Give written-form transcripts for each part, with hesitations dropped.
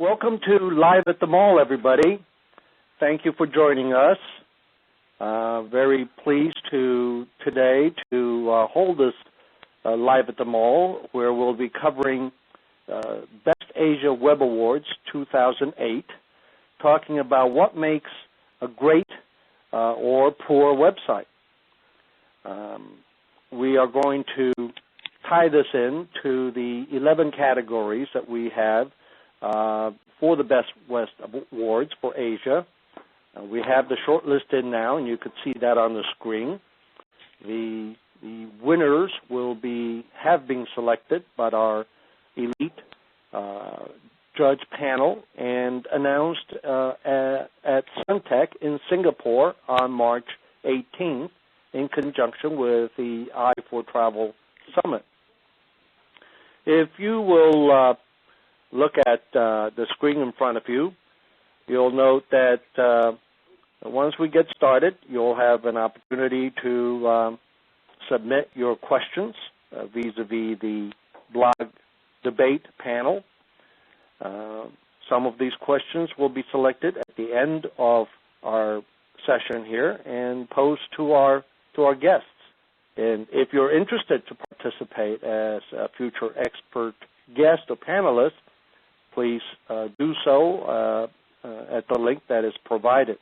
Welcome to Live at the Mall, everybody. Thank you for joining us. Very pleased today to hold this Live at the Mall, where we'll be covering Best Asia Web Awards 2008, talking about what makes a great or poor website. We are going to tie this in to the 11 categories that we have for the Best West Awards for Asia. We have the short list in now, and you can see that on the screen. The winners have been selected by our elite judge panel and announced at Suntec in Singapore on March 18th in conjunction with the I4Travel Summit. If you will look at the screen in front of you, you'll note that once we get started, you'll have an opportunity to submit your questions vis-a-vis the blog debate panel. Some of these questions will be selected at the end of our session here and posed to our guests. And if you're interested to participate as a future expert guest or panelist, please do so at the link that is provided.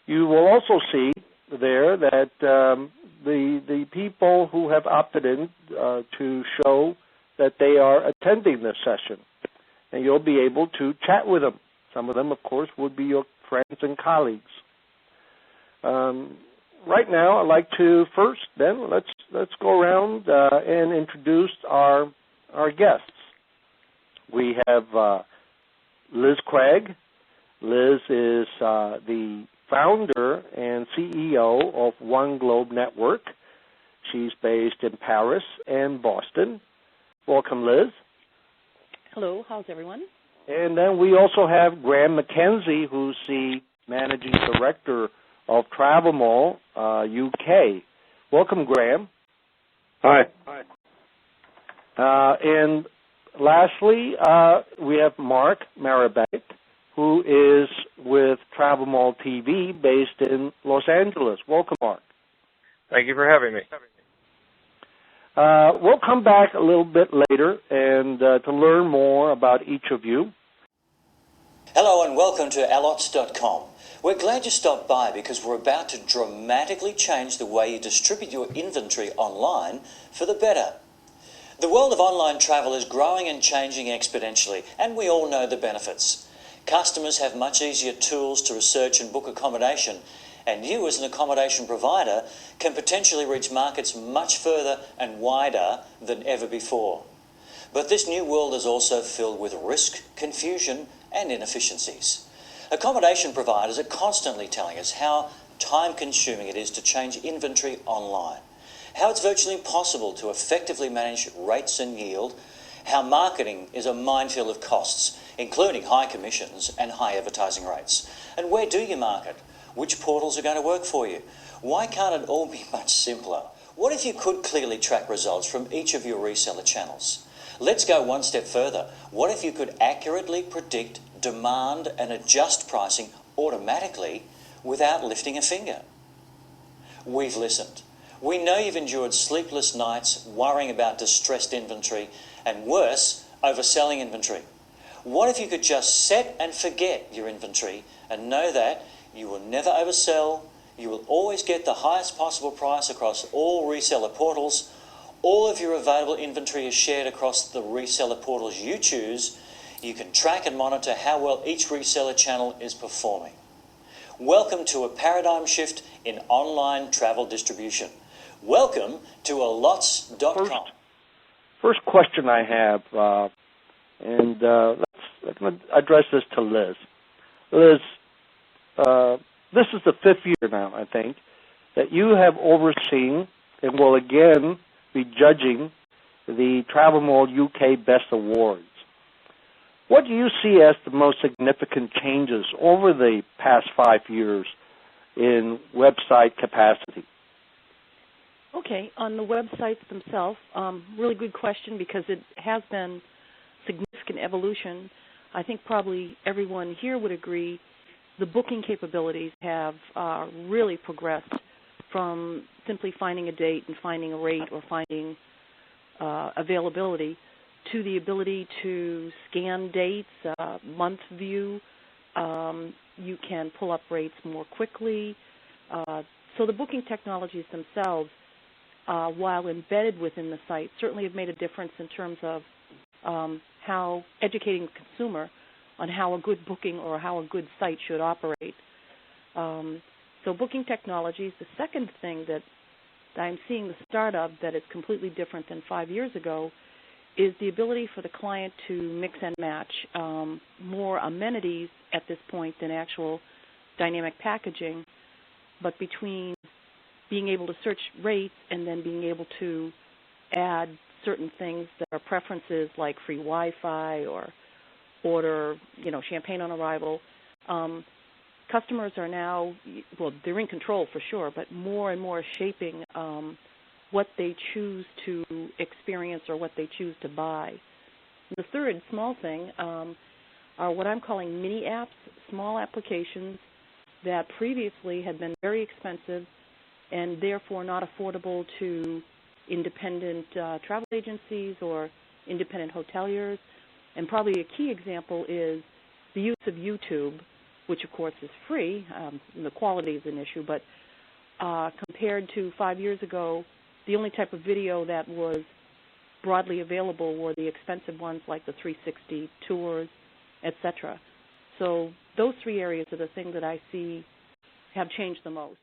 You will also see there that the people who have opted in to show that they are attending this session, and you'll be able to chat with them. Some of them, of course, would be your friends and colleagues. Right now, I'd like to first, then, let's go around and introduce our guests. We have Liz Craig. Liz is the founder and CEO of One Globe Network. She's based in Paris and Boston. Welcome, Liz. Hello, how's everyone? And then we also have Graham McKenzie, who's the Managing Director of Travel Mall UK. Welcome, Graham. Hi. And lastly, we have Mark Marabek, who is with Travel Mall TV based in Los Angeles. Welcome, Mark. Thank you for having me. We'll come back a little bit later and to learn more about each of you. Hello and welcome to allots.com. We're glad you stopped by because we're about to dramatically change the way you distribute your inventory online for the better. The world of online travel is growing and changing exponentially, and we all know the benefits. Customers have much easier tools to research and book accommodation, and you as an accommodation provider can potentially reach markets much further and wider than ever before. But this new world is also filled with risk, confusion, and inefficiencies. Accommodation providers are constantly telling us how time-consuming it is to change inventory online, how it's virtually impossible to effectively manage rates and yield, how marketing is a minefield of costs, including high commissions and high advertising rates. And where do you market? Which portals are going to work for you? Why can't it all be much simpler? What if you could clearly track results from each of your reseller channels? Let's go one step further. What if you could accurately predict demand and adjust pricing automatically without lifting a finger? We've listened. We know you've endured sleepless nights worrying about distressed inventory and worse, overselling inventory. What if you could just set and forget your inventory and know that you will never oversell, you will always get the highest possible price across all reseller portals, all of your available inventory is shared across the reseller portals you choose, you can track and monitor how well each reseller channel is performing. Welcome to a paradigm shift in online travel distribution. Welcome to allots.com. First question I have, and let's address this to Liz. Liz, this is the 5th year now, I think, that you have overseen and will again be judging the Travel Mall UK Best Awards. What do you see as the most significant changes over the past 5 years in website capacity? Okay, on the websites themselves, really good question because it has been significant evolution. I think probably everyone here would agree the booking capabilities have really progressed from simply finding a date and finding a rate or finding availability to the ability to scan dates, month view. You can pull up rates more quickly. So the booking technologies themselves, while embedded within the site, certainly have made a difference in terms of how educating the consumer on how a good booking or how a good site should operate. So booking technologies. The second thing that I'm seeing the start of that is completely different than 5 years ago is the ability for the client to mix and match more amenities at this point than actual dynamic packaging, but between being able to search rates and then being able to add certain things that are preferences like free Wi-Fi or order, champagne on arrival. Customers are now, well, they're in control for sure, but more and more shaping what they choose to experience or what they choose to buy. The third small thing are what I'm calling mini apps, small applications that previously had been very expensive and therefore not affordable to independent travel agencies or independent hoteliers. And probably a key example is the use of YouTube, which of course is free. The quality is an issue, but compared to 5 years ago, the only type of video that was broadly available were the expensive ones like the 360 tours, etc. So those three areas are the things that I see have changed the most.